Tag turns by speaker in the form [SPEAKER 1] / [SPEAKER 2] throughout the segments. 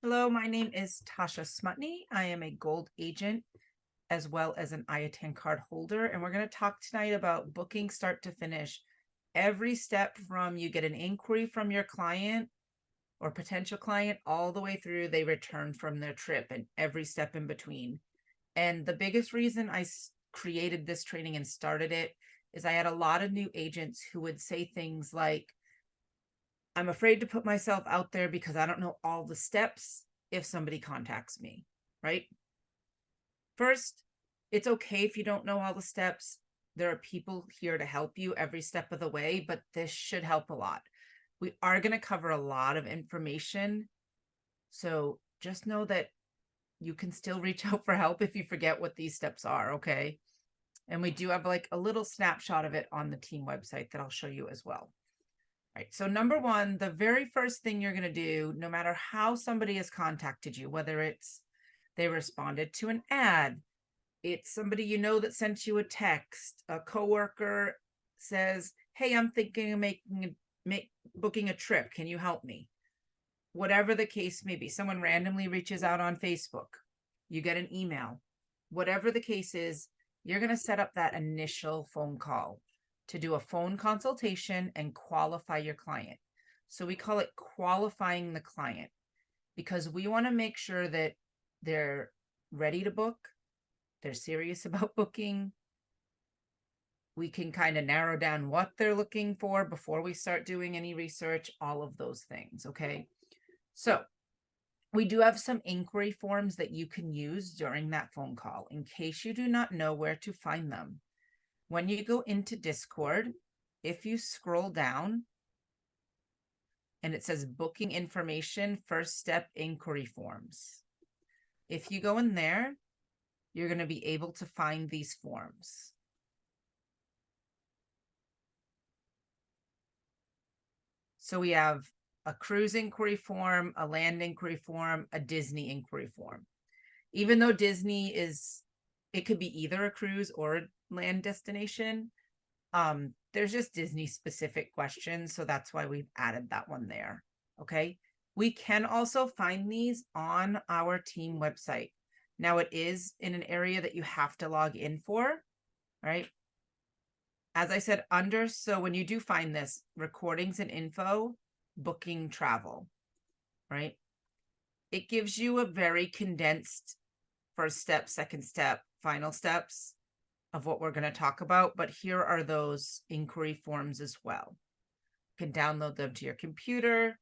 [SPEAKER 1] Hello, my name is Tasha Smutney. I am a gold agent as well as an IATAN card holder. And we're going to talk tonight about booking start to finish. Every step from you get an inquiry from your client or potential client all the way through they return from their trip and every step in between. And the biggest reason I created this training and started it is I had a lot of new agents who would say things like, I'm afraid to put myself out there because I don't know all the steps if somebody contacts me, right? First, it's okay if you don't know all the steps. There are people here to help you every step of the way, but this should help a lot. We are going to cover a lot of information. So just know that you can still reach out for help if you forget what these steps are, okay? And we do have like a little snapshot of it on the team website that I'll show you as well. Right. So number one, the very first thing you're going to do, no matter how somebody has contacted you, whether it's they responded to an ad, it's somebody you know that sent you a text, a coworker says, "Hey, I'm thinking of booking a trip. Can you help me?" Whatever the case may be, someone randomly reaches out on Facebook, you get an email. Whatever the case is, you're going to set up that initial phone call to do a phone consultation and qualify your client. So we call it qualifying the client because we want to make sure that they're ready to book, they're serious about booking. We can kind of narrow down what they're looking for before we start doing any research, all of those things. Okay. So we do have some inquiry forms that you can use during that phone call in case you do not know where to find them. When you go into Discord, if you scroll down and it says booking information, first step inquiry forms. If you go in there, you're going to be able to find these forms. So we have a cruise inquiry form, a land inquiry form, a Disney inquiry form. Even though Disney is, it could be either a cruise or a land destination. There's just Disney specific questions. So that's why we've added that one there. Okay. We can also find these on our team website. Now it is in an area that you have to log in for, right? As I said, so when you do find this, recordings and info, booking travel, right? It gives you a very condensed first step, second step, final steps of what we're going to talk about. But here are those inquiry forms as well. You can download them to your computer.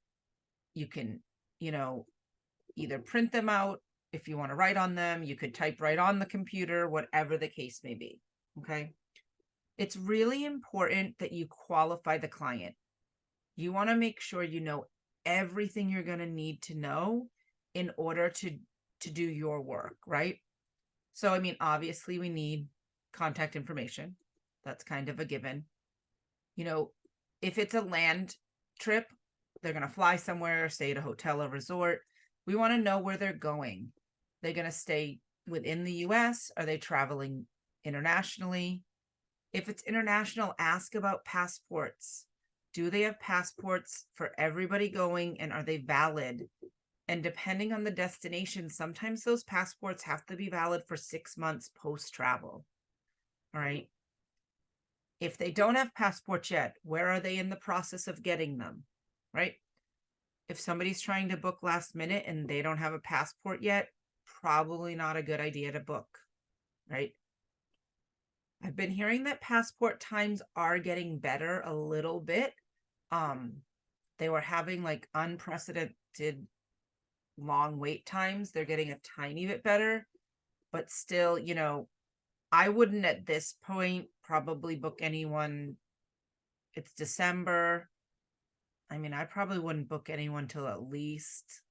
[SPEAKER 1] You can, either print them out if you want to write on them. You could type right on the computer, whatever the case may be. Okay. It's really important that you qualify the client. You want to make sure you know everything you're going to need to know in order to do your work, right? So, I mean, obviously we need contact information. That's kind of a given. If it's a land trip, they're going to fly somewhere, stay at a hotel or resort. We want to know where they're going. They're going to stay within the US? Are they traveling internationally? If it's international, ask about passports. Do they have passports for everybody going and are they valid? And depending on the destination, sometimes those passports have to be valid for 6 months post-travel. All right. If they don't have passports yet, where are they in the process of getting them? Right. If somebody's trying to book last minute and they don't have a passport yet, probably not a good idea to book. Right. I've been hearing that passport times are getting better a little bit. They were having like unprecedented long wait times. They're getting a tiny bit better, but still, I wouldn't at this point probably book anyone. It's December. I mean, I probably wouldn't book anyone till at least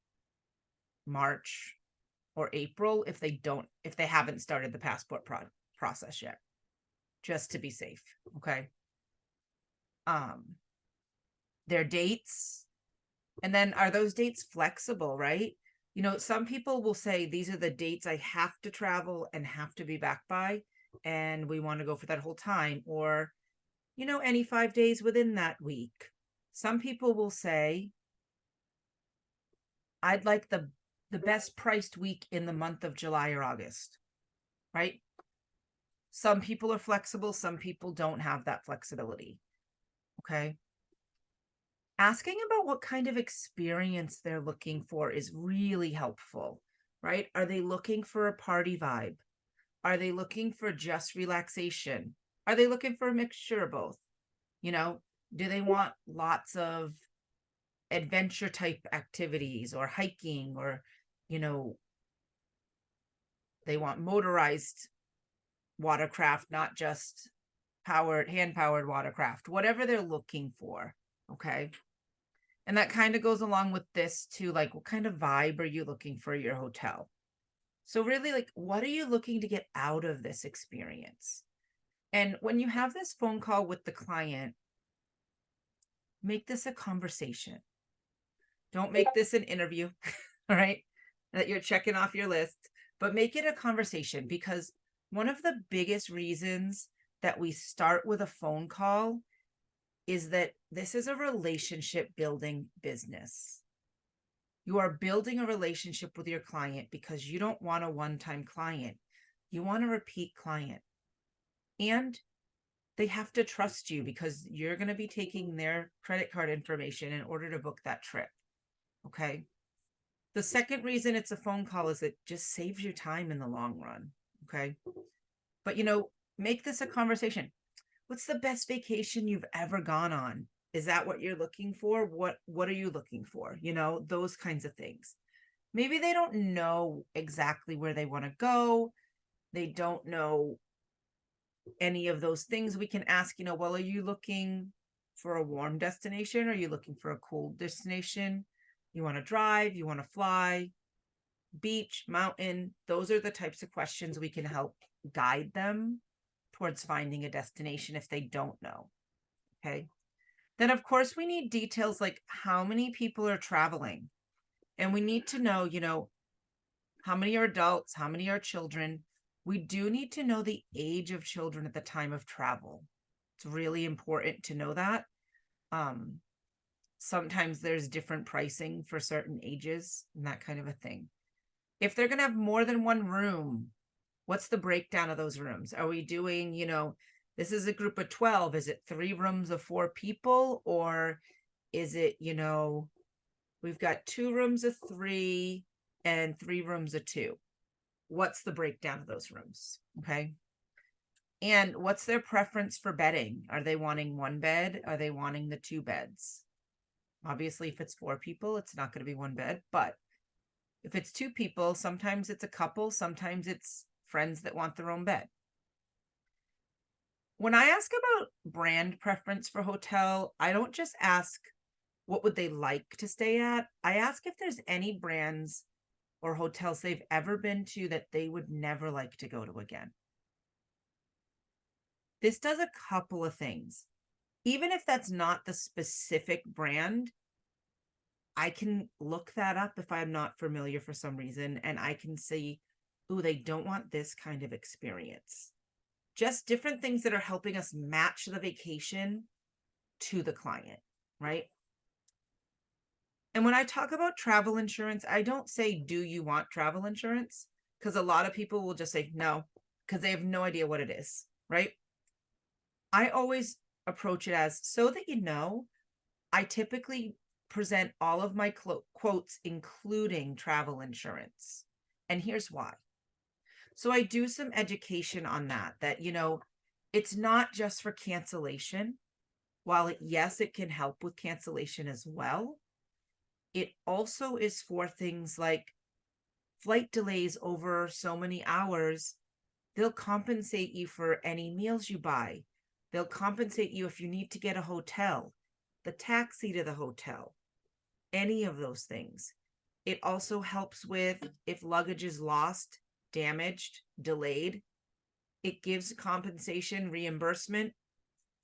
[SPEAKER 1] March or April if they haven't started the passport process yet, just to be safe. Okay. Their dates, and then are those dates flexible, right? Some people will say these are the dates I have to travel and have to be back by, and we want to go for that whole time, or any 5 days within that week. Some people will say, I'd like the the best priced week in the month of July or August, right? Some people are flexible, some people don't have that flexibility. Okay. Asking about what kind of experience they're looking for is really helpful, right? Are they looking for a party vibe? Are they looking for just relaxation? Are they looking for a mixture of both? You know, do they want lots of adventure type activities or hiking, or, you know, they want motorized watercraft, not just hand powered watercraft, whatever they're looking for. Okay. And that kind of goes along with this too. Like, what kind of vibe are you looking for your hotel? So, really, like, what are you looking to get out of this experience? And when you have this phone call with the client, make this a conversation. Don't make this an interview, all right? That you're checking off your list, but make it a conversation, because one of the biggest reasons that we start with a phone call is that this is a relationship building business. You are building a relationship with your client because you don't want a one-time client. You want a repeat client. And they have to trust you because you're going to be taking their credit card information in order to book that trip. Okay. The second reason it's a phone call is it just saves you time in the long run. Okay. But, make this a conversation. What's the best vacation you've ever gone on? Is that what you're looking for? What are you looking for? Those kinds of things. Maybe they don't know exactly where they want to go. They don't know any of those things. We can ask, well, are you looking for a warm destination? Are you looking for a cold destination? You want to drive? You want to fly? Beach, mountain? Those are the types of questions we can help guide them towards finding a destination if they don't know. Okay. Then, of course, we need details like how many people are traveling. And we need to know, how many are adults, how many are children. We do need to know the age of children at the time of travel. It's really important to know that. Sometimes there's different pricing for certain ages and that kind of a thing. If they're going to have more than one room, what's the breakdown of those rooms? Are we doing, this is a group of 12. Is it 3 rooms of 4 people? Or is it, we've got 2 rooms of 3 and 3 rooms of 2? What's the breakdown of those rooms? Okay. And what's their preference for bedding? Are they wanting 1 bed? Are they wanting the 2 beds? Obviously, if it's 4 people, it's not going to be 1 bed. But if it's 2 people, sometimes it's a couple, sometimes it's friends that want their own bed. When I ask about brand preference for hotel, I don't just ask what would they like to stay at. I ask if there's any brands or hotels they've ever been to that they would never like to go to again. This does a couple of things. Even if that's not the specific brand, I can look that up if I'm not familiar for some reason, and I can see, ooh, they don't want this kind of experience. Just different things that are helping us match the vacation to the client, right? And when I talk about travel insurance, I don't say, do you want travel insurance? Because a lot of people will just say no, because they have no idea what it is, right? I always approach it as, so that I typically present all of my quotes, including travel insurance. And here's why. So I do some education on that, it's not just for cancellation. While yes, it can help with cancellation as well. It also is for things like flight delays over so many hours. They'll compensate you for any meals you buy. They'll compensate you if you need to get a hotel, the taxi to the hotel, any of those things. It also helps with if luggage is lost, damaged, delayed. It gives compensation reimbursement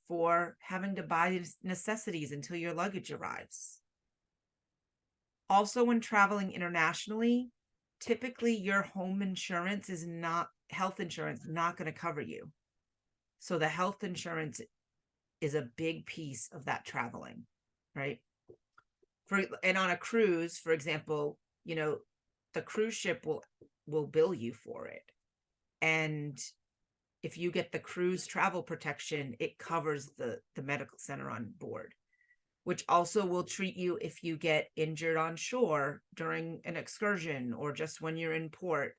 [SPEAKER 1] for having to buy necessities until your luggage arrives. Also, when traveling internationally, typically your home insurance is not, health insurance, not going to cover you. So the health insurance is a big piece of that traveling, right? And on a cruise, for example, the cruise ship will bill you for it. And if you get the cruise travel protection, it covers the medical center on board, which also will treat you if you get injured on shore during an excursion or just when you're in port.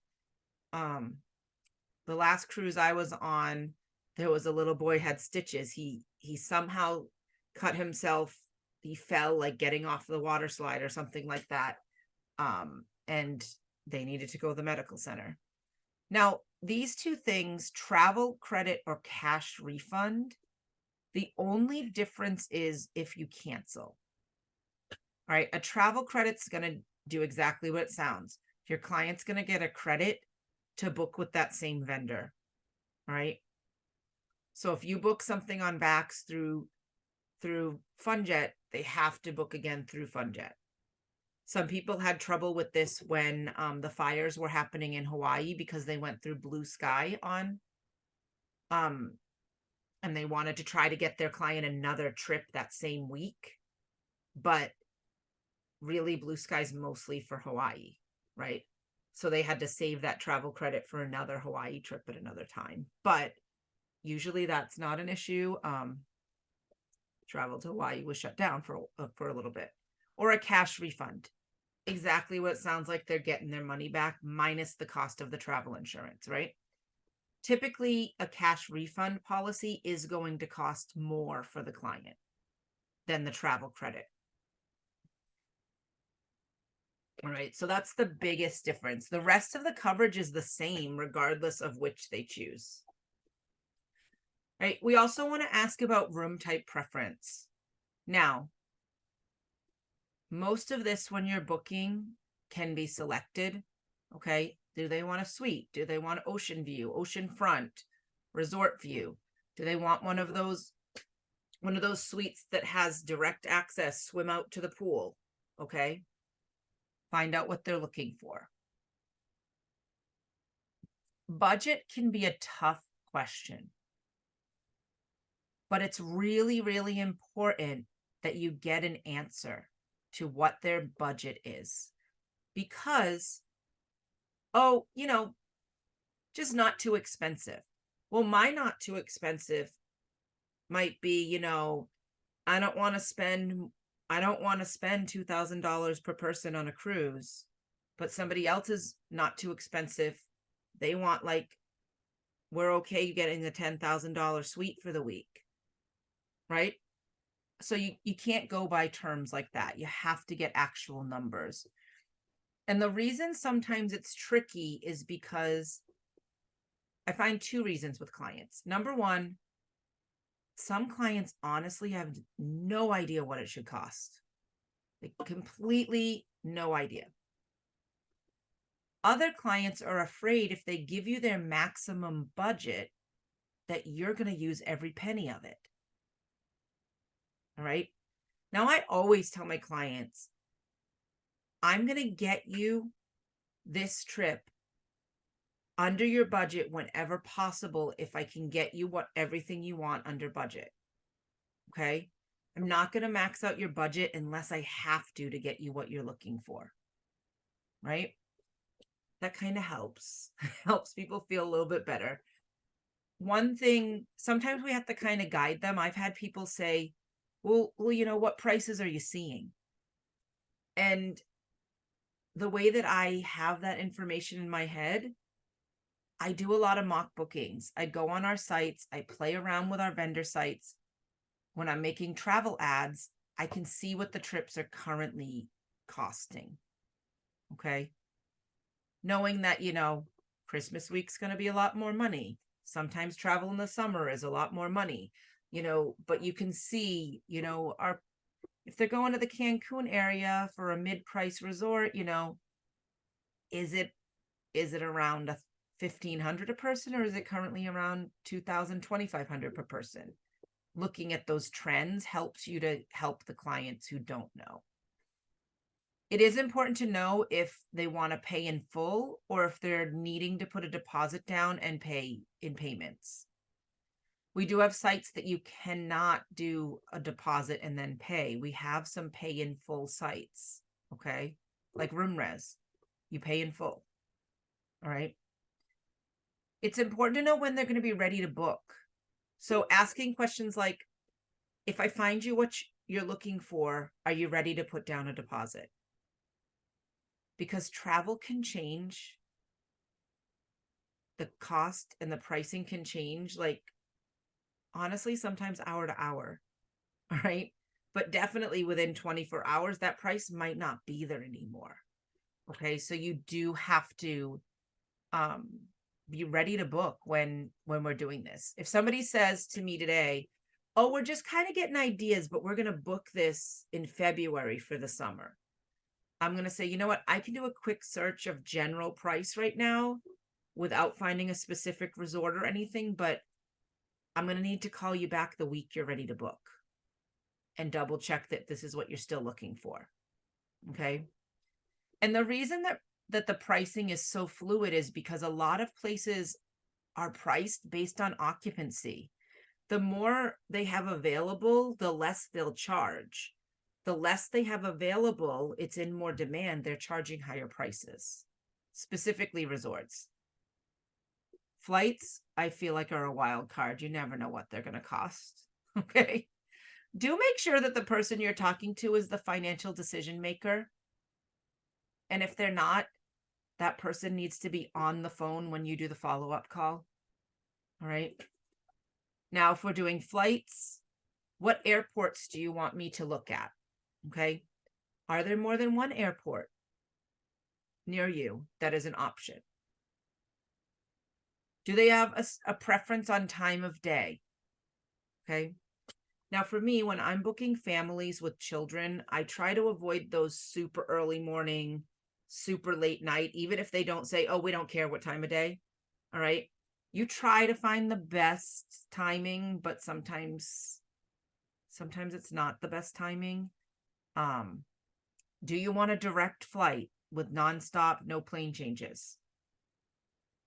[SPEAKER 1] The last cruise I was on, there was a little boy had stitches. He somehow cut himself. He fell like getting off the water slide or something like that. And they needed to go to the medical center. Now, these two things, travel credit or cash refund, the only difference is if you cancel. All right, a travel credit's going to do exactly what it sounds. Your client's going to get a credit to book with that same vendor. All right. So if you book something on Vax through FunJet, they have to book again through FunJet. Some people had trouble with this when the fires were happening in Hawaii because they went through Blue Sky on, and they wanted to try to get their client another trip that same week. But really, Blue Sky's mostly for Hawaii, right? So they had to save that travel credit for another Hawaii trip at another time. But usually that's not an issue. Travel to Hawaii was shut down for a little bit. Or a cash refund. Exactly what it sounds like. They're getting their money back minus the cost of the travel insurance, right? Typically, a cash refund policy is going to cost more for the client than the travel credit. All right, so that's the biggest difference. The rest of the coverage is the same regardless of which they choose. Right, we also want to ask about room type preference. Now, most of this when you're booking can be selected. Okay, do they want a suite? Do they want ocean view, ocean front, resort view? Do they want one of those suites that has direct access, swim out to the pool? Okay, find out what they're looking for. Budget can be a tough question, but it's really, really important that you get an answer to what their budget is, because, oh, just not too expensive. Well, my not too expensive might be, I don't want to spend $2,000 per person on a cruise, but somebody else is not too expensive. They want, like, we're okay getting the $10,000 suite for the week, right? So you can't go by terms like that. You have to get actual numbers. And the reason sometimes it's tricky is because I find two reasons with clients. Number one, some clients honestly have no idea what it should cost. Like, completely no idea. Other clients are afraid if they give you their maximum budget that you're going to use every penny of it. All right. Now, I always tell my clients, I'm going to get you this trip under your budget whenever possible if I can get you everything you want under budget. Okay? I'm not going to max out your budget unless I have to get you what you're looking for. Right? That kind of helps. Helps people feel a little bit better. One thing, sometimes we have to kind of guide them. I've had people say, well, what prices are you seeing? And the way that I have that information in my head, I do a lot of mock bookings. I go on our sites. I play around with our vendor sites. When I'm making travel ads, I can see what the trips are currently costing. Okay. Knowing that, Christmas week's going to be a lot more money. Sometimes travel in the summer is a lot more money, but you can see, if they're going to the Cancun area for a mid-price resort, is it around $1,500 a person, or is it currently around $2,000, $2,500 per person? Looking at those trends helps you to help the clients who don't know. It is important to know if they want to pay in full or if they're needing to put a deposit down and pay in payments. We do have sites that you cannot do a deposit and then pay. We have some pay in full sites, okay? Like RoomRes. You pay in full. All right. It's important to know when they're going to be ready to book. So asking questions like, if I find you what you're looking for, are you ready to put down a deposit? Because travel can change. The cost and the pricing can change, like, honestly, sometimes hour to hour. All right. But definitely within 24 hours, that price might not be there anymore. Okay. So you do have to be ready to book when we're doing this. If somebody says to me today, oh, we're just kind of getting ideas, but we're going to book this in February for the summer, I'm going to say, you know what? I can do a quick search of general price right now without finding a specific resort or anything, but I'm going to need to call you back the week you're ready to book and double check that this is what you're still looking for. Okay. And the reason that the pricing is so fluid is because a lot of places are priced based on occupancy. The more they have available, the less they'll charge. The less they have available, it's in more demand, they're charging higher prices, specifically resorts. Flights, I feel like, are a wild card. You never know what they're going to cost. Okay. Do make sure that the person you're talking to is the financial decision maker. And if they're not, that person needs to be on the phone when you do the follow-up call. All right. Now, if we're doing flights, what airports do you want me to look at? Okay. Are there more than one airport near you that is an option? Do they have a preference on time of day? Okay. Now, for me, when I'm booking families with children, I try to avoid those super early morning, super late night, even if they don't say, oh, we don't care what time of day. All right. You try to find the best timing, but sometimes it's not the best timing. Do you want a direct flight with nonstop, no plane changes?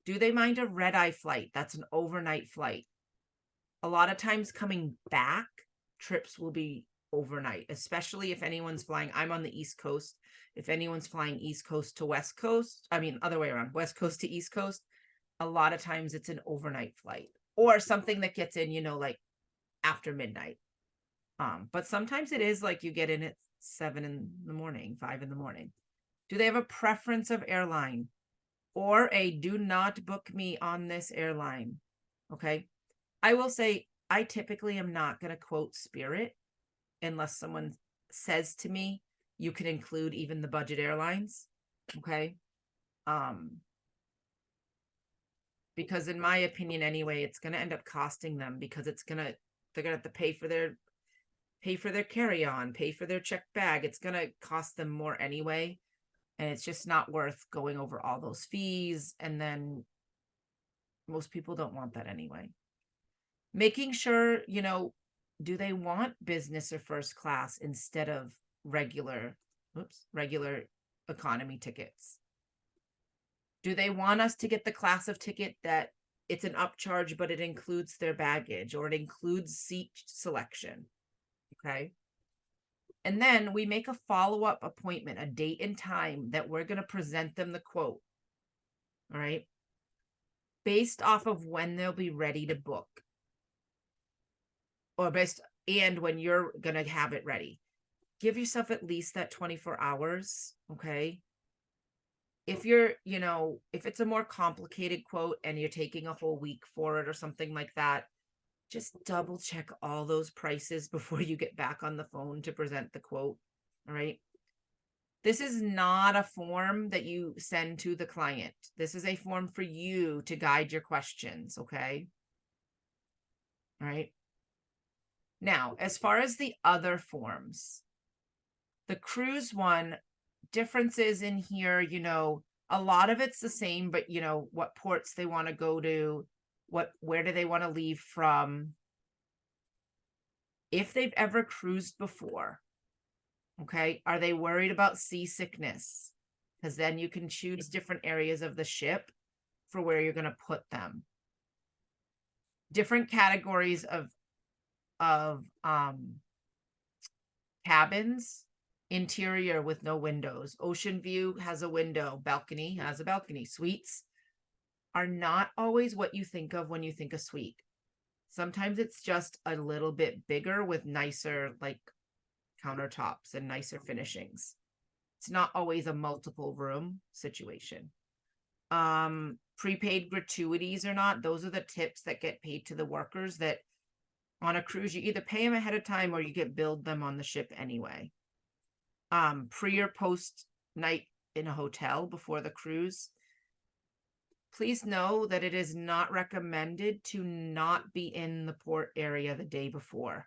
[SPEAKER 1] Do they mind a red eye flight? That's an overnight flight. A lot of times coming back, trips will be overnight, especially if anyone's flying. I'm on the East Coast. If anyone's flying East Coast to West Coast, I mean, other way around, West Coast to East Coast, a lot of times it's an overnight flight or something that gets in, like after midnight. But sometimes it is like you get in at 7 in the morning, 5 in the morning. Do they have a preference of airline or a do not book me on this airline? Okay. I will say I typically am not going to quote Spirit unless someone says to me, you can include even the budget airlines. Okay. Because in my opinion, anyway, it's going to end up costing them because they're going to have to pay for their carry-on, pay for their checked bag. It's going to cost them more anyway. And it's just not worth going over all those fees. And then most people don't want that anyway. Making sure, do they want business or first class instead of regular economy tickets? Do they want us to get the class of ticket that it's an upcharge, but it includes their baggage or it includes seat selection? Okay. And then we make a follow-up appointment, a date and time that we're going to present them the quote. All right. Based off of when they'll be ready to book. And when you're going to have it ready. Give yourself at least that 24 hours. Okay. If if it's a more complicated quote and you're taking a whole week for it or something like that, just double check all those prices before you get back on the phone to present the quote. All right. This is not a form that you send to the client. This is a form for you to guide your questions. Okay. All right. Now, as far as the other forms, the cruise one, differences in here, a lot of it's the same, but what ports they want to go to, where do they want to leave from? If they've ever cruised before, okay, are they worried about seasickness? Because then you can choose different areas of the ship for where you're going to put them. Different categories of cabins Interior with no windows. Ocean view has a window. Balcony has a balcony. Suites are not always what you think of when you think of suite. Sometimes it's just a little bit bigger with nicer like countertops and nicer finishings. It's not always a multiple room situation. Prepaid gratuities or not, those are the tips that get paid to the workers that on a cruise, you either pay them ahead of time or you get billed them on the ship anyway. Pre or post night in a hotel before the cruise. Please know that it is not recommended to not be in the port area the day before.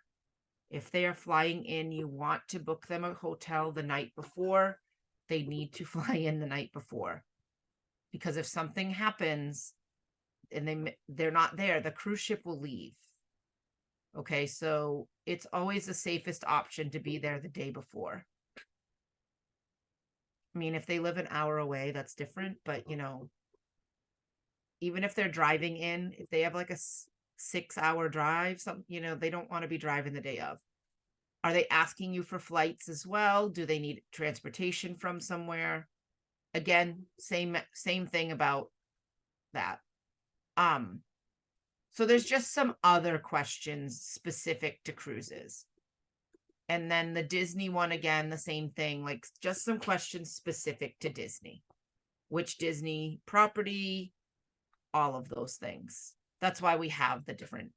[SPEAKER 1] If they are flying in, you want to book them a hotel the night before. They need to fly in the night before. Because if something happens and they're not there, the cruise ship will leave. Okay, so it's always the safest option to be there the day before. I mean, if they live an hour away, that's different, but you know, even if they're driving in, if they have like a 6-hour drive, you know, they don't want to be driving the day of. Are they asking you for flights as well? Do they need transportation from somewhere? Again, same thing about that. So there's just some other questions specific to cruises. And then the Disney one, again, the same thing, like just some questions specific to Disney. Which Disney property, all of those things. That's why we have the different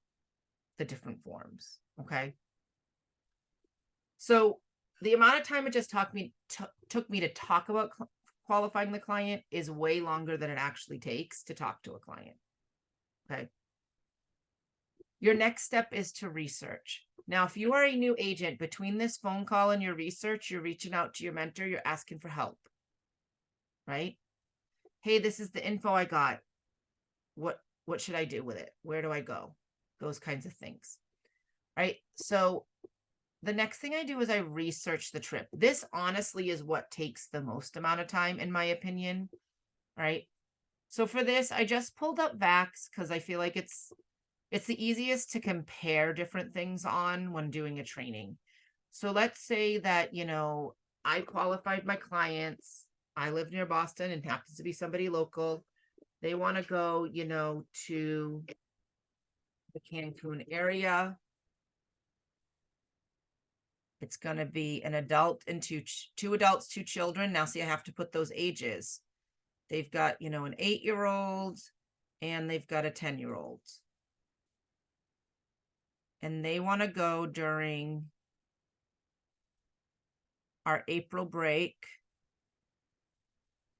[SPEAKER 1] forms, okay? So the amount of time it just took me to talk about qualifying the client is way longer than it actually takes to talk to a client, okay? Your next step is to research. Now, if you are a new agent, between this phone call and your research, you're reaching out to your mentor, you're asking for help, right? Hey, this is the info I got. What should I do with it? Where do I go? Those kinds of things, right? So the next thing I do is I research the trip. This honestly is what takes the most amount of time, in my opinion, right? So for this, I just pulled up VAX because I feel like it's the easiest to compare different things on when doing a training. So let's say that, you know, I qualified my clients. I live near Boston and happens to be somebody local. They want to go, you know, to the Cancun area. It's going to be an adult and two adults, 2 children. Now, see, I have to put those ages. They've got, you know, an 8-year-old and they've got a 10-year-old. And they want to go during our April break.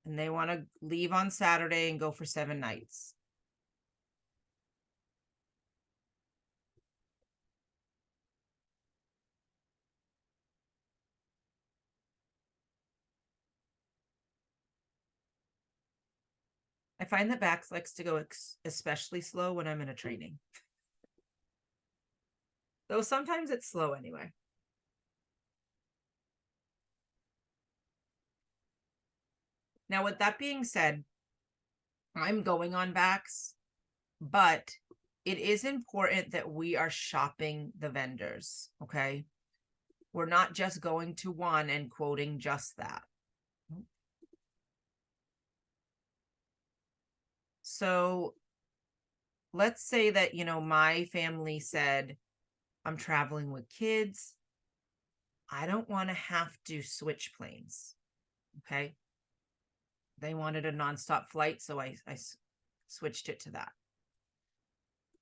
[SPEAKER 1] And they want to leave on Saturday and go for 7 nights. I find that VAX likes to go especially slow when I'm in a training. Though sometimes it's slow anyway. Now, with that being said, I'm going on VAX, but it is important that we are shopping the vendors, okay? We're not just going to one and quoting just that. So let's say that, you know, my family said, I'm traveling with kids. I don't want to have to switch planes, okay? They wanted a nonstop flight, so I switched it to that.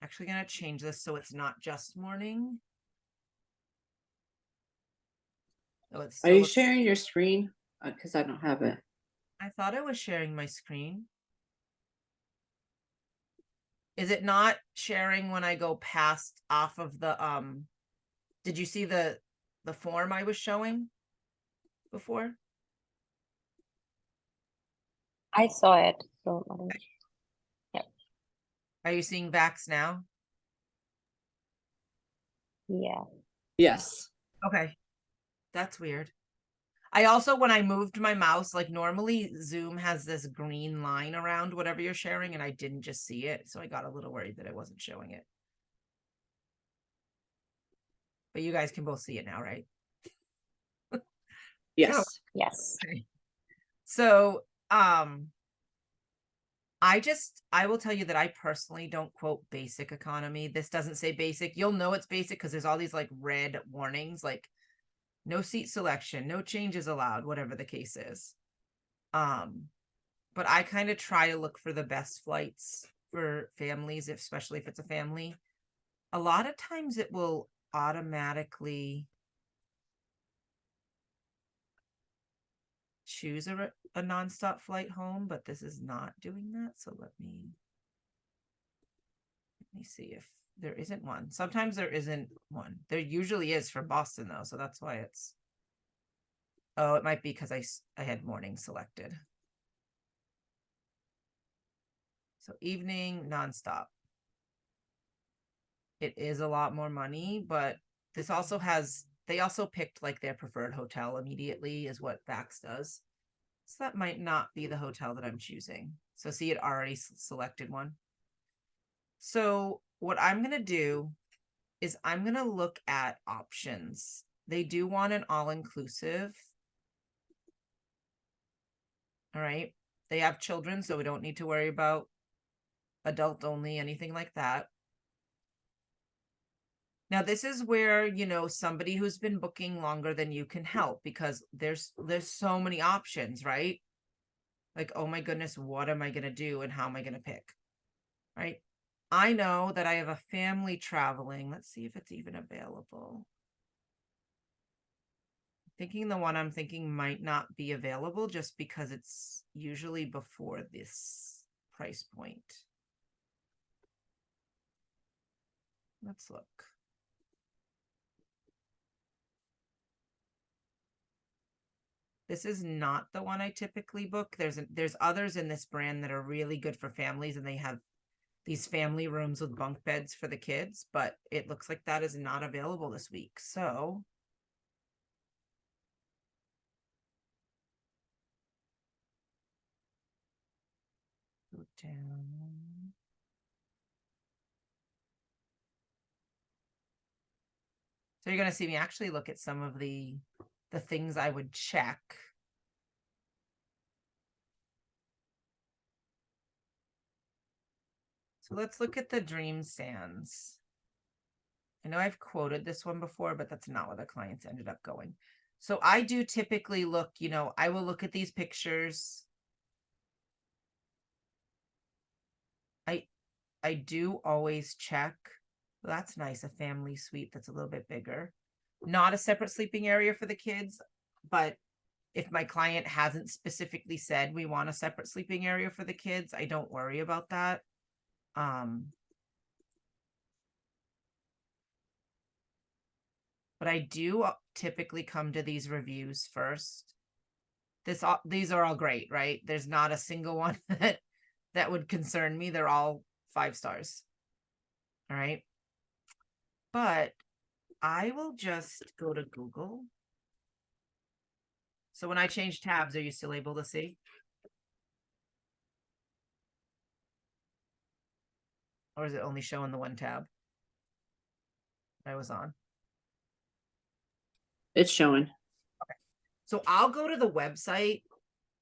[SPEAKER 1] Actually going to change this so it's not just morning. Oh, it's
[SPEAKER 2] Are you sharing your screen? Because I don't have it.
[SPEAKER 1] I thought I was sharing my screen. Is it not sharing when I go past off of the did you see the form I was showing before?
[SPEAKER 3] I saw it. So yeah.
[SPEAKER 1] Are you seeing VAX now?
[SPEAKER 3] Yeah.
[SPEAKER 2] Yes.
[SPEAKER 1] Okay. That's weird. I also, when I moved my mouse, like normally Zoom has this green line around whatever you're sharing, and I didn't just see it. So I got a little worried that I wasn't showing it. But you guys can both see it now, right?
[SPEAKER 2] Yes.
[SPEAKER 3] Yes.
[SPEAKER 1] So, I will tell you that I personally don't quote basic economy. This doesn't say basic. You'll know it's basic because there's all these like red warnings, like no seat selection, no changes allowed, whatever the case is. But I kind of try to look for the best flights for families, especially if it's a family. A lot of times it will automatically choose a nonstop flight home, but this is not doing that. So let me see if there isn't one. Sometimes there isn't one. There usually is for Boston though, so that's why it's. Oh, it might be because I had morning selected. So evening nonstop. It is a lot more money, but this also has, they also picked like their preferred hotel immediately is what Vax does. So that might not be the hotel that I'm choosing. So see, it already selected one. So what I'm going to do is I'm going to look at options. They do want an all-inclusive. All right. They have children, so we don't need to worry about adult only, anything like that. Now, this is where, you know, somebody who's been booking longer than you can help because there's so many options, right? Like, oh my goodness, what am I going to do and how am I going to pick? Right? I know that I have a family traveling. Let's see if it's even available. Thinking the one I'm thinking might not be available just because it's usually before this price point. Let's look. This is not the one I typically book. There's others in this brand that are really good for families and they have these family rooms with bunk beds for the kids, but it looks like that is not available this week. So go down. So you're going to see me actually look at some of the things I would check. So let's look at the Dream Sands. I know I've quoted this one before, but that's not where the clients ended up going. So I do typically look, you know, I will look at these pictures. I do always check. Well, that's nice, a family suite that's a little bit bigger. Not a separate sleeping area for the kids, but if my client hasn't specifically said we want a separate sleeping area for the kids, I don't worry about that. But I do typically come to these reviews first. These are all great, right? There's not a single one that would concern me. They're all 5 stars. All right. But I will just go to Google. So when I change tabs, are you still able to see? Or is it only showing the one tab I was on?
[SPEAKER 2] It's showing.
[SPEAKER 1] So I'll go to the website.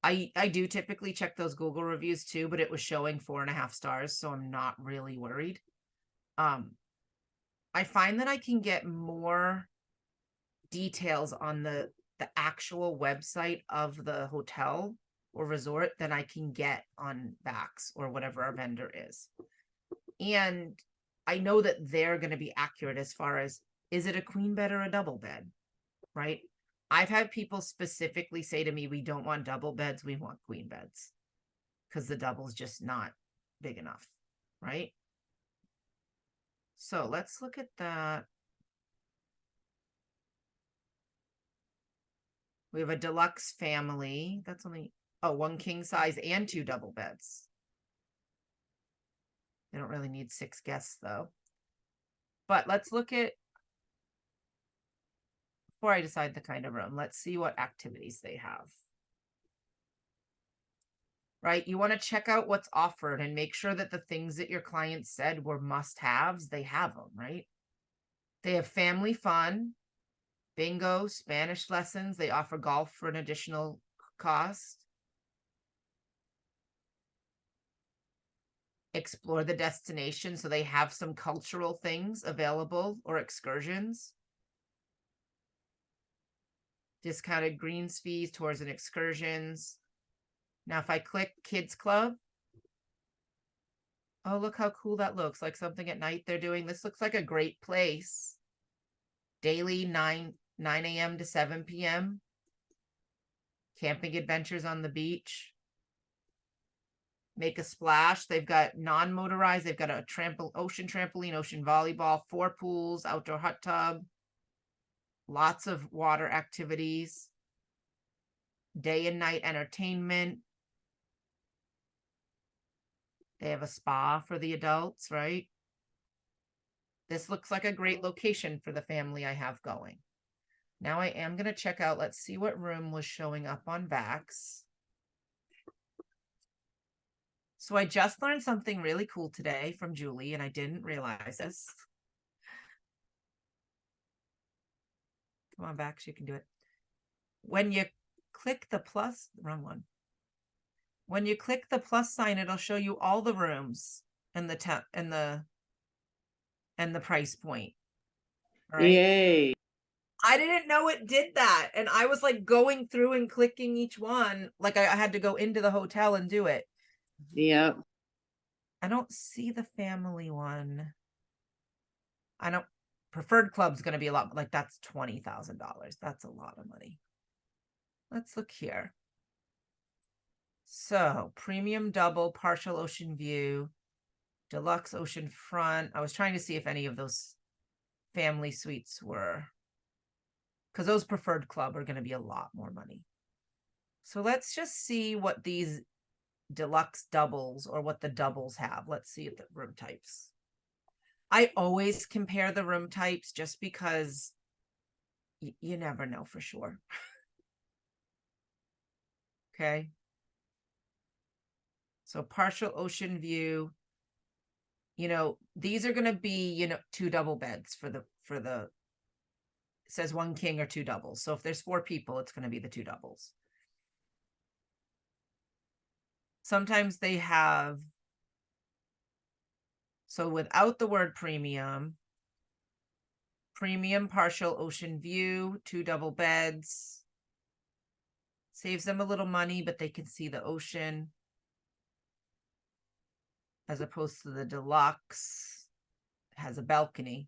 [SPEAKER 1] I do typically check those Google reviews too, but it was showing 4.5 stars, so I'm not really worried. I find that I can get more details on the actual website of the hotel or resort than I can get on Vax or whatever our vendor is. And I know that they're going to be accurate as far as, is it a queen bed or a double bed? Right? I've had people specifically say to me, we don't want double beds, we want queen beds because the double's just not big enough, right? So let's look at that. We have a deluxe family. That's only, oh, 1 king size and 2 double beds. They don't really need 6 guests though. But let's look at, before I decide the kind of room, let's see what activities they have. Right? You want to check out what's offered and make sure that the things that your clients said were must-haves, they have them, right? They have family fun. Bingo, Spanish lessons. They offer golf for an additional cost. Explore the destination. So they have some cultural things available or excursions. Discounted greens fees, tours and excursions. Now, if I click Kids Club, oh, look how cool that looks. Like something at night they're doing. This looks like a great place. Daily 9 a.m. to 7 p.m. Camping adventures on the beach. Make a splash. They've got non-motorized. They've got a ocean trampoline, ocean volleyball, 4 pools, outdoor hot tub. Lots of water activities. Day and night entertainment. They have a spa for the adults, right? This looks like a great location for the family I have going. Now I am going to check out. Let's see what room was showing up on Vax. So I just learned something really cool today from Julie, and I didn't realize this. Come on, Vax, you can do it. When you click the plus, wrong one. When you click the plus sign, it'll show you all the rooms and the price point. All right.
[SPEAKER 2] Yay.
[SPEAKER 1] I didn't know it did that. And I was like going through and clicking each one. Like I had to go into the hotel and do it.
[SPEAKER 2] Yep.
[SPEAKER 1] I don't see the family one. I don't. Preferred Club's going to be a lot. Like that's $20,000. That's a lot of money. Let's look here. So premium double, partial ocean view, deluxe ocean front. I was trying to see if any of those family suites were, because those Preferred Club are going to be a lot more money. So let's just see what these deluxe doubles or what the doubles have. Let's see the room types. I always compare the room types just because you never know for sure. Okay. So partial ocean view, these are going to be, 2 double beds for the, it says 1 king or 2 doubles. So if there's 4 people, it's going to be the 2 doubles. Sometimes they have, so without the word premium partial ocean view, 2 double beds, saves them a little money, but they can see the ocean, as opposed to the deluxe, has a balcony.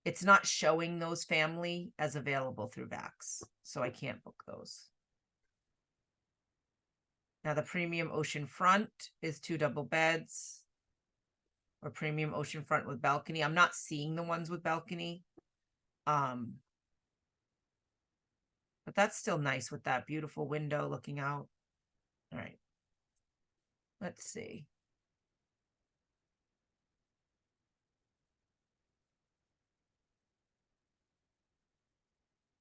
[SPEAKER 1] It's not showing those family as available through Vax, so I can't book those. Now the premium ocean front is 2 double beds, or premium ocean front with balcony. I'm not seeing the ones with balcony. But that's still nice with that beautiful window looking out. All right. Let's see.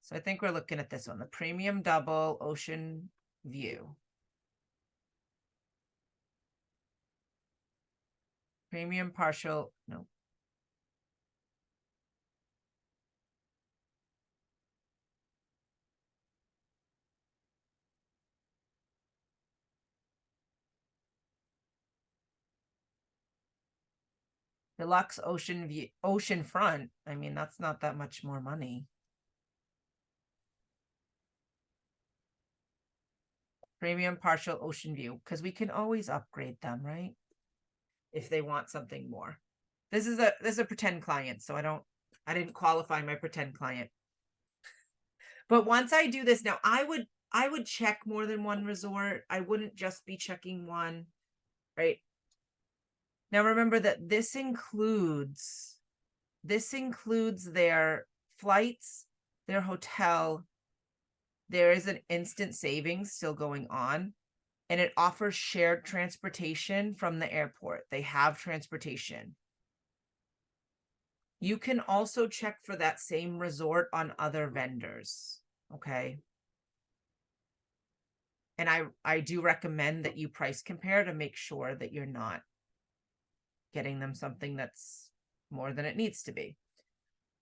[SPEAKER 1] So I think we're looking at this one, the premium double ocean view. Premium partial, no. Deluxe ocean view, ocean front. I mean, that's not that much more money. Premium partial ocean view, because we can always upgrade them, right? If they want something more. This is a pretend client, so I didn't qualify my pretend client. But once I do this now, I would check more than one resort. I wouldn't just be checking one, right? Now remember that this includes their flights, their hotel. There is an instant savings still going on, and it offers shared transportation from the airport. They have transportation. You can also check for that same resort on other vendors, okay? And I do recommend that you price compare to make sure that you're not getting them something that's more than it needs to be.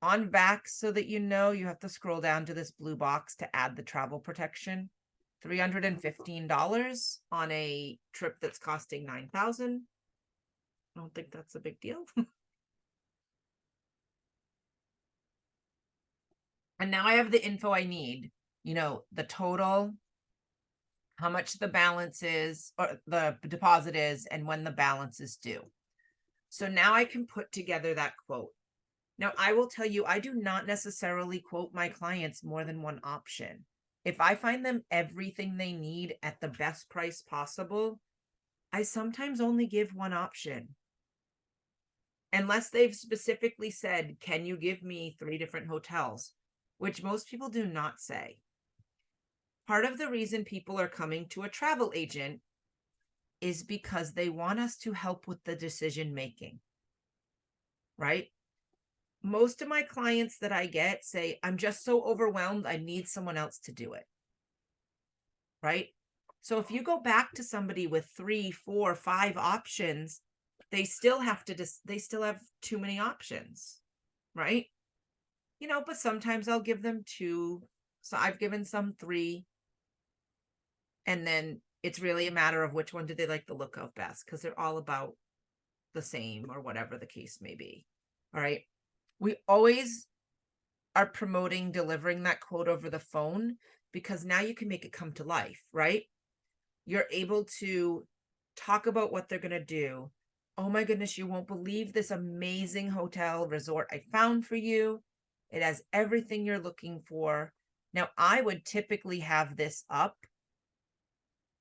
[SPEAKER 1] On back, so that you know, you have to scroll down to this blue box to add the travel protection. $315 on a trip that's costing $9,000. I don't think that's a big deal. And now I have the info I need, you know, the total, how much the balance is, or the deposit is, and when the balance is due. So now I can put together that quote. Now, I will tell you, I do not necessarily quote my clients more than one option. If I find them everything they need at the best price possible, I sometimes only give one option. Unless they've specifically said, can you give me 3 different hotels? Which most people do not say. Part of the reason people are coming to a travel agent is because they want us to help with the decision making, right? Most of my clients that I get say, I'm just so overwhelmed, I need someone else to do it, right? So if you go back to somebody with 3, 4, 5 options, they still have to they still have too many options, right? You know, but sometimes I'll give them 2. So I've given some 3. And then it's really a matter of which one do they like the look of best, because they're all about the same or whatever the case may be. All right. We always are promoting delivering that quote over the phone, because now you can make it come to life, right? You're able to talk about what they're going to do. Oh my goodness, you won't believe this amazing hotel resort I found for you. It has everything you're looking for. Now, I would typically have this up,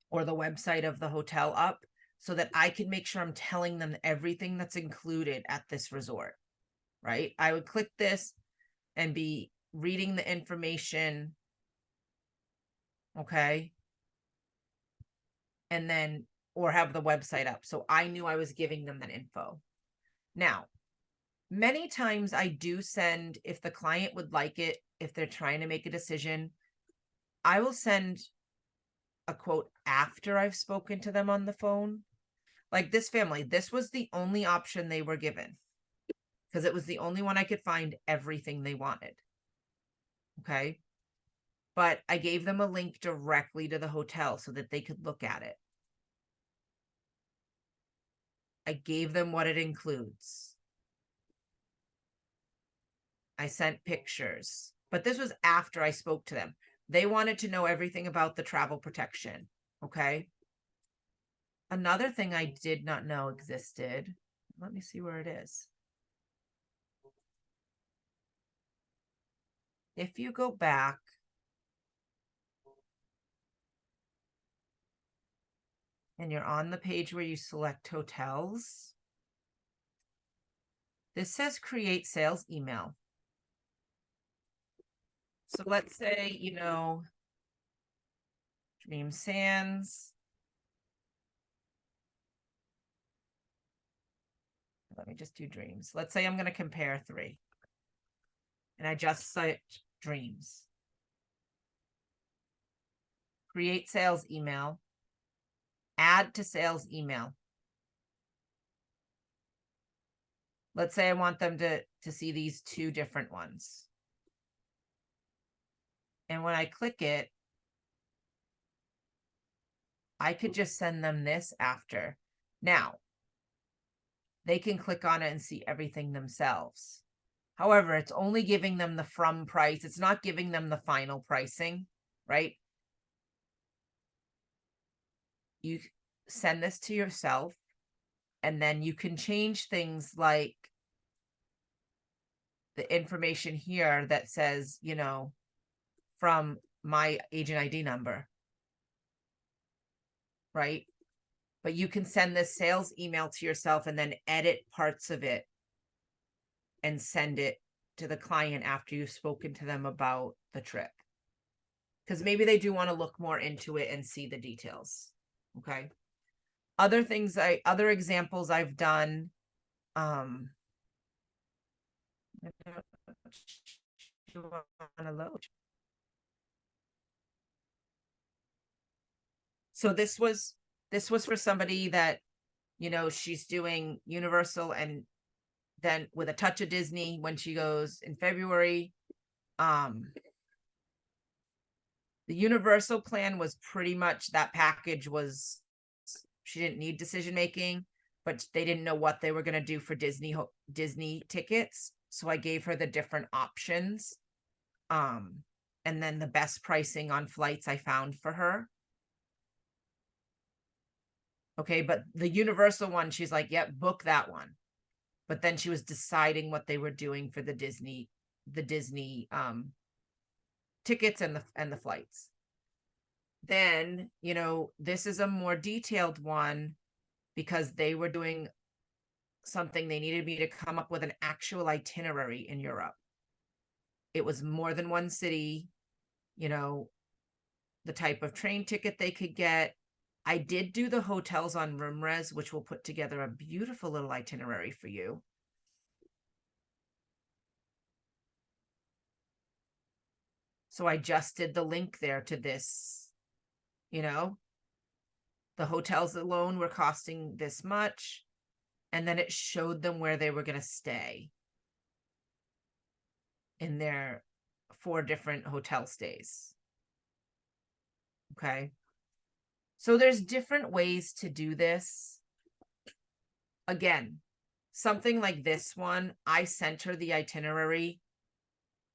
[SPEAKER 1] or the website of the hotel up, so that I can make sure I'm telling them everything that's included at this resort, right? I would click this and be reading the information. Okay. And then, or have the website up. So I knew I was giving them that info. Now, many times I do send, if the client would like it, if they're trying to make a decision, I will send a quote after I've spoken to them on the phone. Like this family, this was the only option they were given, because it was the only one I could find everything they wanted. Okay. But I gave them a link directly to the hotel so that they could look at it. I gave them what it includes. I sent pictures, but this was after I spoke to them. They wanted to know everything about the travel protection. Okay. Another thing I did not know existed. Let me see where it is. If you go back, and you're on the page where you select hotels, this says create sales email. So let's say, you know, Dream Sands. Let me just do Dreams. Let's say I'm going to compare 3. And I just search Dreams. Create sales email. Add to sales email. Let's say I want them to see these 2 different ones. And when I click it, I could just send them this after. Now, they can click on it and see everything themselves. However, it's only giving them the from price. It's not giving them the final pricing, right? You send this to yourself, and then you can change things like the information here that says, you know, from my agent ID number, right? But you can send this sales email to yourself and then edit parts of it and send it to the client after you've spoken to them about the trip. Because maybe they do want to look more into it and see the details. Okay. Other things other examples I've done, so this was for somebody that, you know, she's doing Universal and then with a touch of Disney when she goes in February. The Universal plan was pretty much that package was, she didn't need decision making, but they didn't know what they were going to do for Disney tickets. So I gave her the different options. And then the best pricing on flights I found for her. Okay, but the Universal one, she's like, yep, book that one. But then she was deciding what they were doing for the Disney tickets and the flights. Then, you know, this is a more detailed one because they were doing something. They needed me to come up with an actual itinerary in Europe. It was more than one city, you know, the type of train ticket they could get. I did do the hotels on RoomRes, which will put together a beautiful little itinerary for you. So I just did the link there to this, you know, the hotels alone were costing this much. And then it showed them where they were going to stay in their 4 different hotel stays. Okay. So there's different ways to do this. Again, something like this one, I sent her the itinerary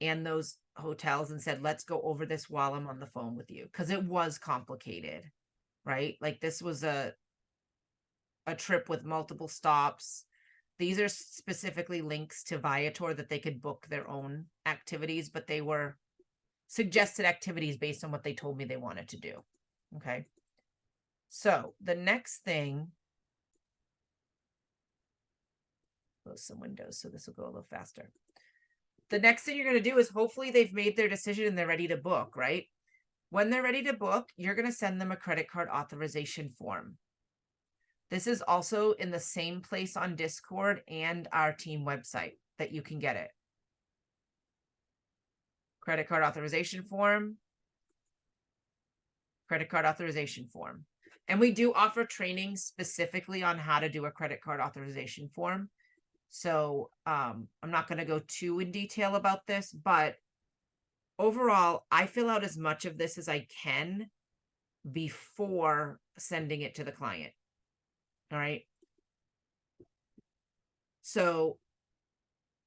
[SPEAKER 1] and those hotels and said, let's go over this while I'm on the phone with you. Because it was complicated, right? Like this was a trip with multiple stops. These are specifically links to Viator that they could book their own activities, but they were suggested activities based on what they told me they wanted to do. Okay. So the next thing, close some windows so this will go a little faster. The next thing you're going to do is hopefully they've made their decision and they're ready to book, right? When they're ready to book, you're going to send them a credit card authorization form. This is also in the same place on Discord and our team website that you can get it. Credit card authorization form. Credit card authorization form. And we do offer training specifically on how to do a credit card authorization form. So I'm not going to go too in detail about this, but overall, I fill out as much of this as I can before sending it to the client. All right. So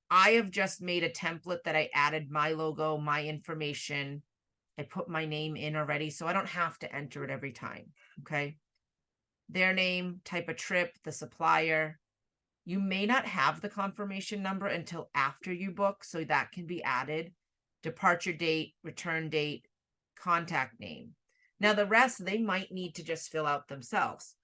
[SPEAKER 1] I have just made a template that I added my logo, my information. I put my name in already, so I don't have to enter it every time. Okay. Their name, type of trip, the supplier. You may not have the confirmation number until after you book, so that can be added. Departure date, return date, contact name. Now, the rest they might need to just fill out themselves.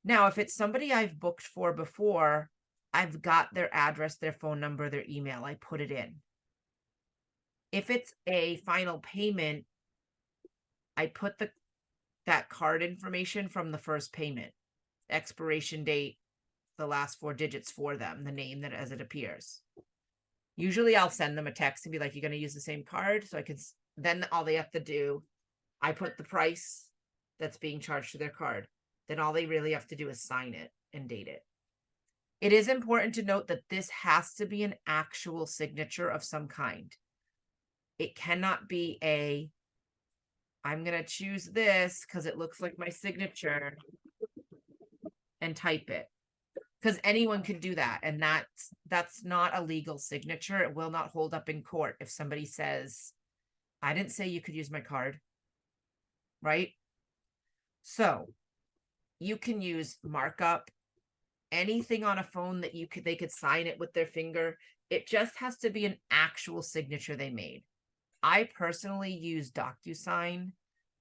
[SPEAKER 1] Now, if it's somebody I've booked for before, I've got their address, their phone number, their email. I put it in. If it's a final payment, I put that card information from the first payment, expiration date, the last 4 digits for them, the name that as it appears. Usually I'll send them a text and be like, you're going to use the same card. So I can, then all they have to do, I put the price that's being charged to their card. Then all they really have to do is sign it and date it. It is important to note that this has to be an actual signature of some kind. It cannot be I'm going to choose this because it looks like my signature and type it. Because anyone can do that. And that's not a legal signature. It will not hold up in court if somebody says, I didn't say you could use my card. Right? So you can use markup, anything on a phone that they could sign it with their finger. It just has to be an actual signature they made. I personally use DocuSign.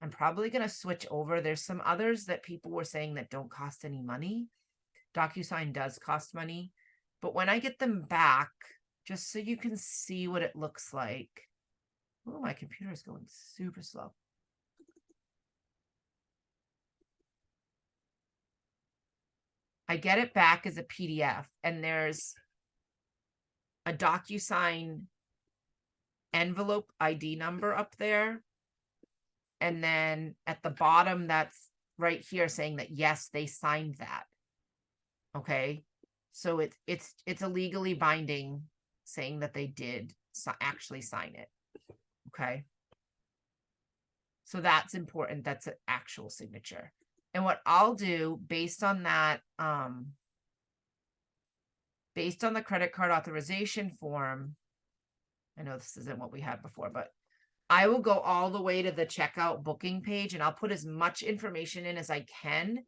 [SPEAKER 1] I'm probably going to switch over. There's some others that people were saying that don't cost any money. DocuSign does cost money, but when I get them back, just so you can see what it looks like. Oh, my computer is going super slow. I get it back as a PDF, and there's a DocuSign envelope ID number up there. And then at the bottom, that's right here saying that, yes, they signed that. Okay. So it's a legally binding saying that they did actually sign it. Okay. So that's important. That's an actual signature. And what I'll do based on that, based on the credit card authorization form, I know this isn't what we had before, but I will go all the way to the checkout booking page and I'll put as much information in as I can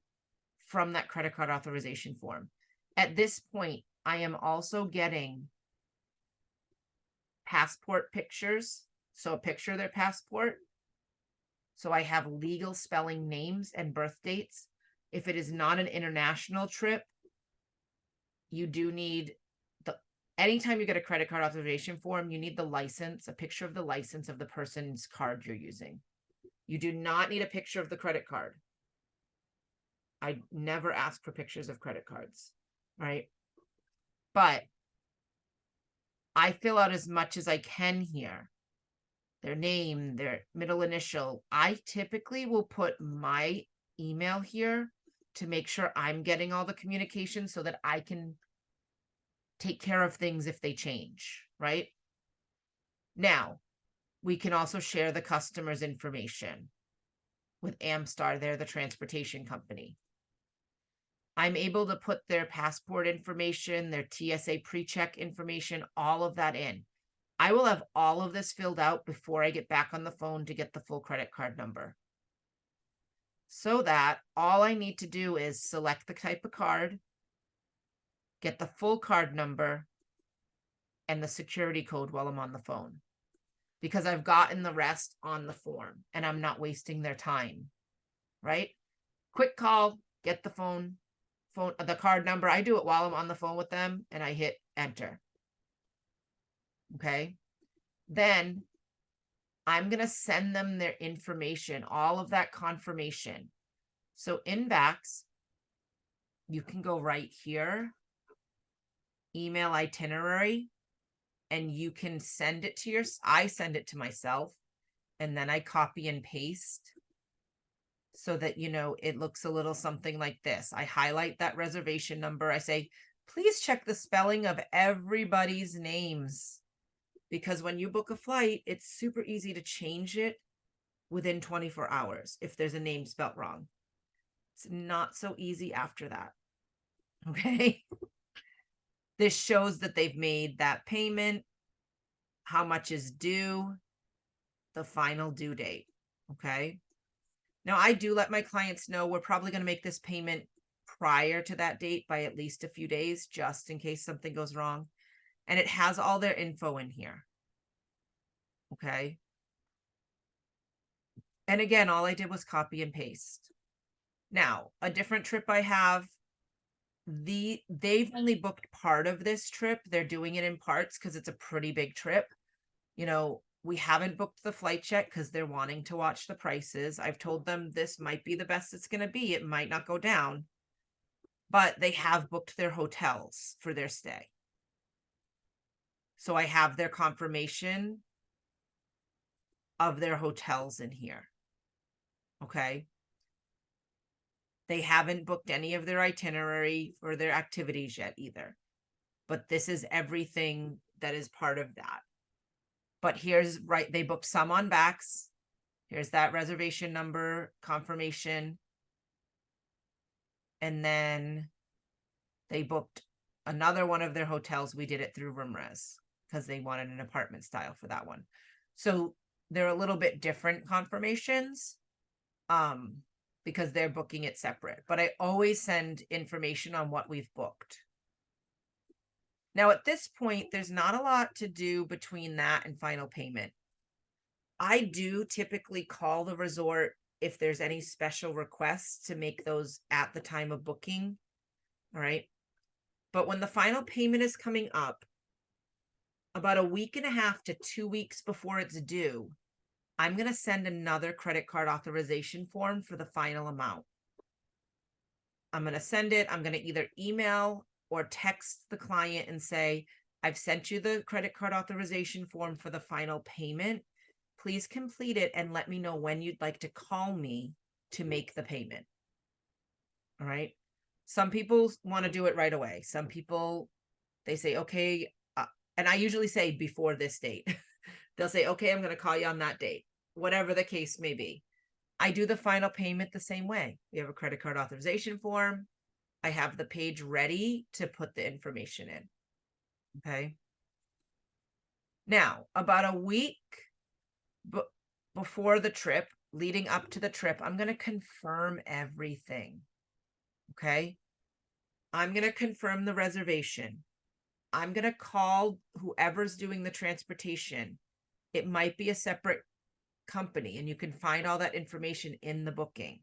[SPEAKER 1] from that credit card authorization form. At this point, I am also getting passport pictures. So a picture of their passport. So I have legal spelling names and birth dates. If it is not an international trip, you do need anytime you get a credit card authorization form, you need the license, a picture of the license of the person's card you're using. You do not need a picture of the credit card. I never ask for pictures of credit cards, right? But I fill out as much as I can here. Their name, their middle initial. I typically will put my email here to make sure I'm getting all the communication so that I can take care of things if they change, right? Now, we can also share the customer's information with Amstar. They're the transportation company. I'm able to put their passport information, their TSA pre-check information, all of that in. I will have all of this filled out before I get back on the phone to get the full credit card number. So that all I need to do is select the type of card, get the full card number, and the security code while I'm on the phone. Because I've gotten the rest on the form and I'm not wasting their time, right? Quick call, get the the card number. I do it while I'm on the phone with them and I hit enter. Okay. Then I'm going to send them their information, all of that confirmation. So in Vax, you can go right here, email itinerary, and you can send it to I send it to myself, and then I copy and paste so that, you know, it looks a little something like this. I highlight that reservation number. I say, please check the spelling of everybody's names. Because when you book a flight, it's super easy to change it within 24 hours if there's a name spelt wrong. It's not so easy after that. Okay. This shows that they've made that payment, how much is due, the final due date. Okay. Now, I do let my clients know we're probably going to make this payment prior to that date by at least a few days, just in case something goes wrong. And it has all their info in here. Okay. And again, all I did was copy and paste. Now, a different trip I have, they've only booked part of this trip. They're doing it in parts because it's a pretty big trip. You know, we haven't booked the flight yet because they're wanting to watch the prices. I've told them this might be the best it's going to be. It might not go down, but they have booked their hotels for their stay. So I have their confirmation of their hotels in here. Okay. They haven't booked any of their itinerary or their activities yet either. But this is everything that is part of that. But here's right, they booked some on Vax. Here's that reservation number confirmation. And then they booked another one of their hotels. We did it through RoomRes because they wanted an apartment style for that one. So they're a little bit different confirmations because they're booking it separate. But I always send information on what we've booked. Now, at this point, there's not a lot to do between that and final payment. I do typically call the resort if there's any special requests to make those at the time of booking. All right. But when the final payment is coming up, about a week and a half to 2 weeks before it's due, I'm going to send another credit card authorization form for the final amount. I'm going to send it. I'm going to either email or text the client and say, I've sent you the credit card authorization form for the final payment. Please complete it and let me know when you'd like to call me to make the payment. All right. Some people want to do it right away. Some people, they say, okay, and I usually say before this date. They'll say, okay, I'm going to call you on that date, whatever the case may be. I do the final payment the same way. We have a credit card authorization form. I have the page ready to put the information in. Okay. Now, about a week before the trip, leading up to the trip, I'm going to confirm everything. Okay. I'm going to confirm the reservation. I'm going to call whoever's doing the transportation. It might be a separate company, and you can find all that information in the booking.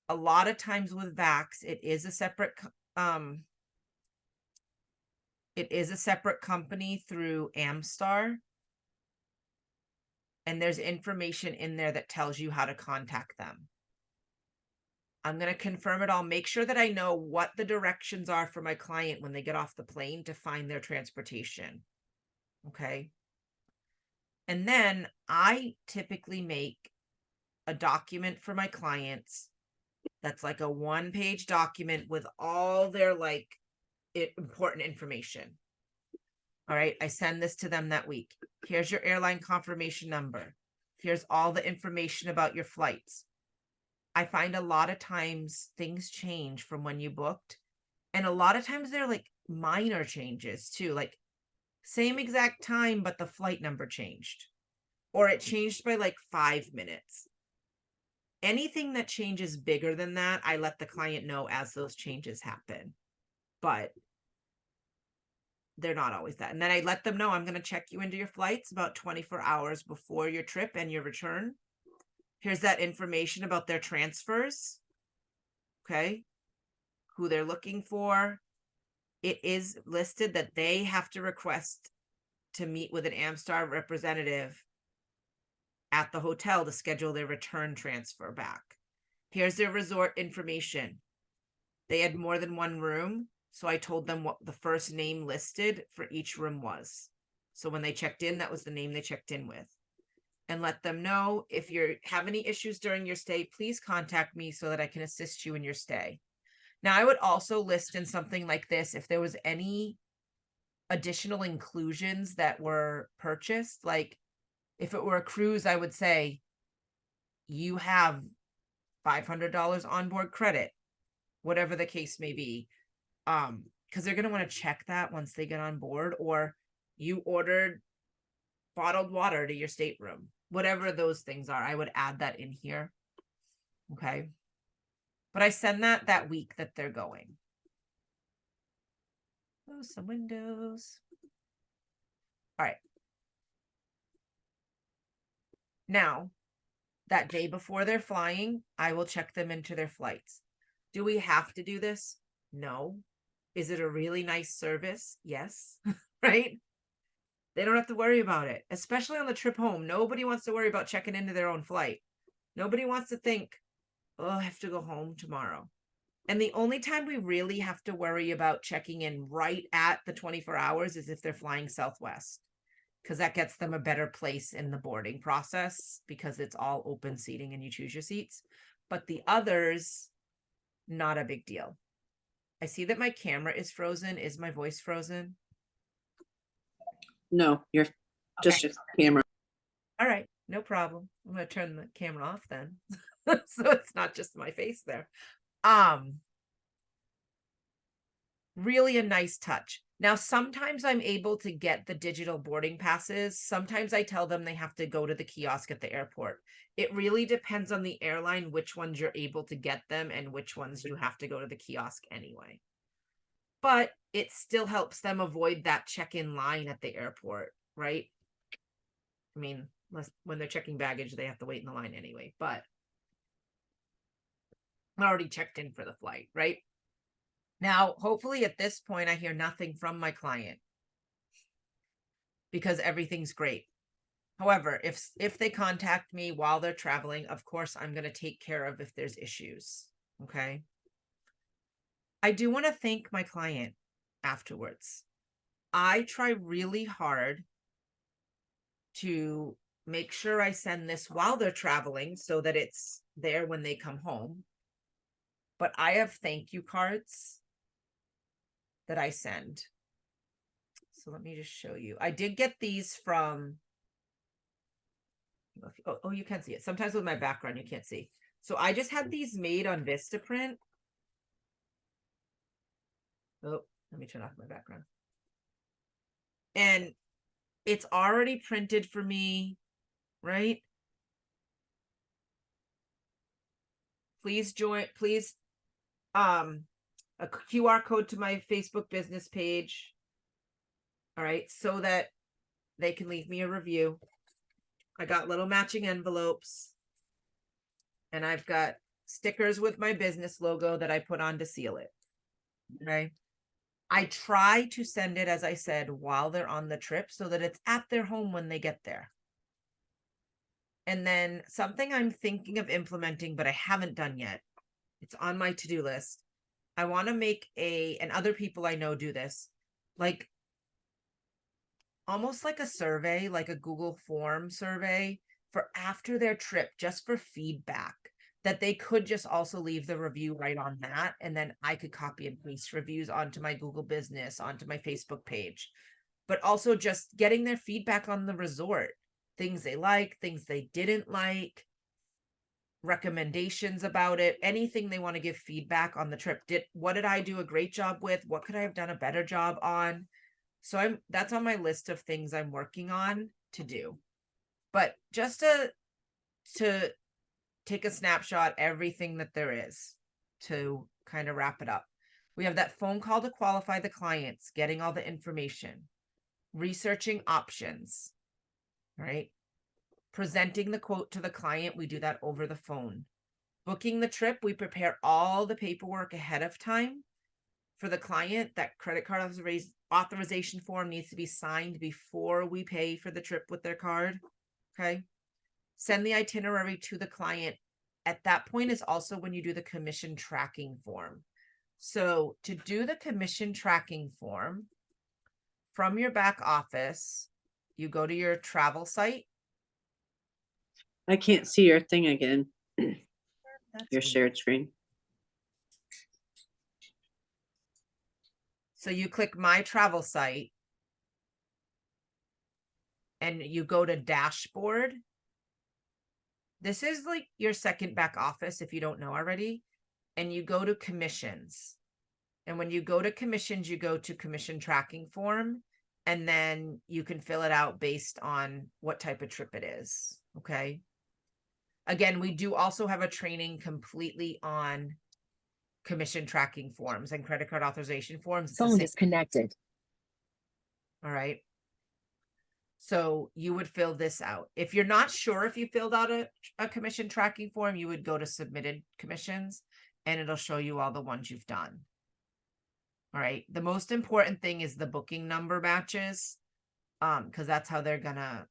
[SPEAKER 1] A lot of times with Vax, it is a separate company through Amstar. And there's information in there that tells you how to contact them. I'm going to confirm it all. Make sure that I know what the directions are for my client when they get off the plane to find their transportation. Okay. And then I typically make a document for my clients that's like a 1-page document with all their important information. All right, I send this to them that week. Here's your airline confirmation number. Here's all the information about your flights. I find a lot of times things change from when you booked. And a lot of times they're like minor changes too, like same exact time, but the flight number changed. Or it changed by like 5 minutes. Anything that changes bigger than that, I let the client know as those changes happen. But they're not always that. And then I let them know I'm going to check you into your flights about 24 hours before your trip and your return. Here's that information about their transfers. Okay. Who they're looking for. It is listed that they have to request to meet with an Amstar representative at the hotel to schedule their return transfer back. Here's their resort information. They had more than one room. So I told them what the first name listed for each room was. So when they checked in, that was the name they checked in with. And let them know if you have any issues during your stay, please contact me so that I can assist you in your stay. Now, I would also list in something like this, if there was any additional inclusions that were purchased, like if it were a cruise, I would say you have $500 onboard credit, whatever the case may be. Because they're going to want to check that once they get on board, or you ordered bottled water to your stateroom, whatever those things are, I would add that in here. Okay. But I send that week that they're going. Oh, some windows. All right. Now, that day before they're flying, I will check them into their flights. Do we have to do this? No. Is it a really nice service? Yes. Right? They don't have to worry about it, especially on the trip home. Nobody wants to worry about checking into their own flight. Nobody wants to think, oh, I have to go home tomorrow. And the only time we really have to worry about checking in right at the 24 hours is if they're flying Southwest, because that gets them a better place in the boarding process because it's all open seating and you choose your seats. But the others, not a big deal. I see that my camera is frozen. Is my voice frozen?
[SPEAKER 2] No, you're just your camera.
[SPEAKER 1] All right, no problem. I'm going to turn the camera off then. So it's not just my face there. Really a nice touch. Now, sometimes I'm able to get the digital boarding passes. Sometimes I tell them they have to go to the kiosk at the airport. It really depends on the airline, which ones you're able to get them and which ones you have to go to the kiosk anyway. But it still helps them avoid that check-in line at the airport, right? I mean, when they're checking baggage, they have to wait in the line anyway, but I already checked in for the flight, right? Now, hopefully at this point, I hear nothing from my client because everything's great. However, if they contact me while they're traveling, of course, I'm going to take care of if there's issues. Okay. I do want to thank my client afterwards. I try really hard to make sure I send this while they're traveling so that it's there when they come home. but I have thank you cards that I send. So let me just show you. I did get these from, oh, you can see it. Sometimes with my background, you can't see. So I just had these made on Vistaprint. Oh, let me turn off my background. And it's already printed for me, right? Please join, please, a QR code to my Facebook business page. All right, so that they can leave me a review. I got little matching envelopes. And I've got stickers with my business logo that I put on to seal it. Okay. I try to send it, as I said, while they're on the trip so that it's at their home when they get there. And then something I'm thinking of implementing, but I haven't done yet. It's on my to-do list. I want to make and other people I know do this, like almost like a survey, like a Google form survey for after their trip, just for feedback, that they could just also leave the review right on that. And then I could copy and paste reviews onto my Google business, onto my Facebook page, but also just getting their feedback on the resort, things they like, things they didn't like, recommendations about it, anything they want to give feedback on the trip. What did I do a great job with? What could I have done a better job on? So that's on my list of things I'm working on to do. But just to take a snapshot, everything that there is to kind of wrap it up. We have that phone call to qualify the clients, getting all the information, researching options, right? Presenting the quote to the client, we do that over the phone. Booking the trip, we prepare all the paperwork ahead of time. For the client, that credit card authorization form needs to be signed before we pay for the trip with their card. Okay. Send the itinerary to the client. At that point is also when you do the commission tracking form. So to do the commission tracking form, from your back office, you go to your travel site.
[SPEAKER 2] I can't see your thing again.
[SPEAKER 1] That's
[SPEAKER 2] Your
[SPEAKER 1] weird.
[SPEAKER 2] shared screen.
[SPEAKER 1] So you click my travel site and you go to dashboard. This is like your second back office if you don't know already. And you go to commissions. And when you go to commissions, you go to commission tracking form. And then you can fill it out based on what type of trip it is. Okay. Again, we do also have a training completely on commission tracking forms and credit card authorization forms.
[SPEAKER 4] Phone disconnected.
[SPEAKER 1] All right. So you would fill this out. If you're not sure if you filled out a commission tracking form, you would go to submitted commissions and it'll show you all the ones you've done. All right. The most important thing is the booking number matches. Because that's how they're gonna,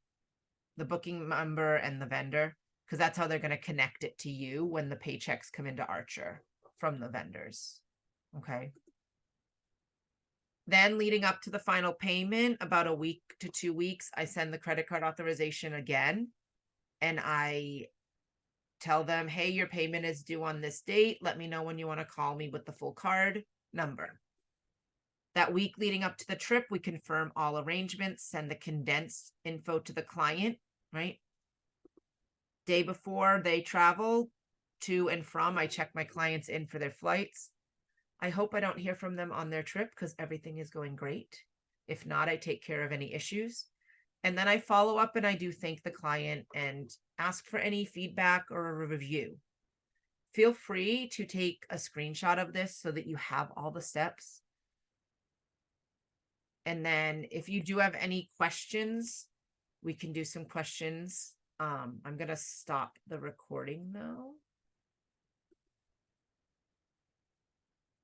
[SPEAKER 1] the booking number and the vendor, because that's how they're gonna connect it to you when the paychecks come into Archer from the vendors. Okay. Then leading up to the final payment, about a week to 2 weeks, I send the credit card authorization again. And I tell them, hey, your payment is due on this date. Let me know when you want to call me with the full card number. That week leading up to the trip, we confirm all arrangements, send the condensed info to the client, right? Day before they travel to and from, I check my clients in for their flights. I hope I don't hear from them on their trip because everything is going great. If not, I take care of any issues. And then I follow up and I do thank the client and ask for any feedback or a review. Feel free to take a screenshot of this so that you have all the steps. And then if you do have any questions, we can do some questions. I'm going to stop the recording now.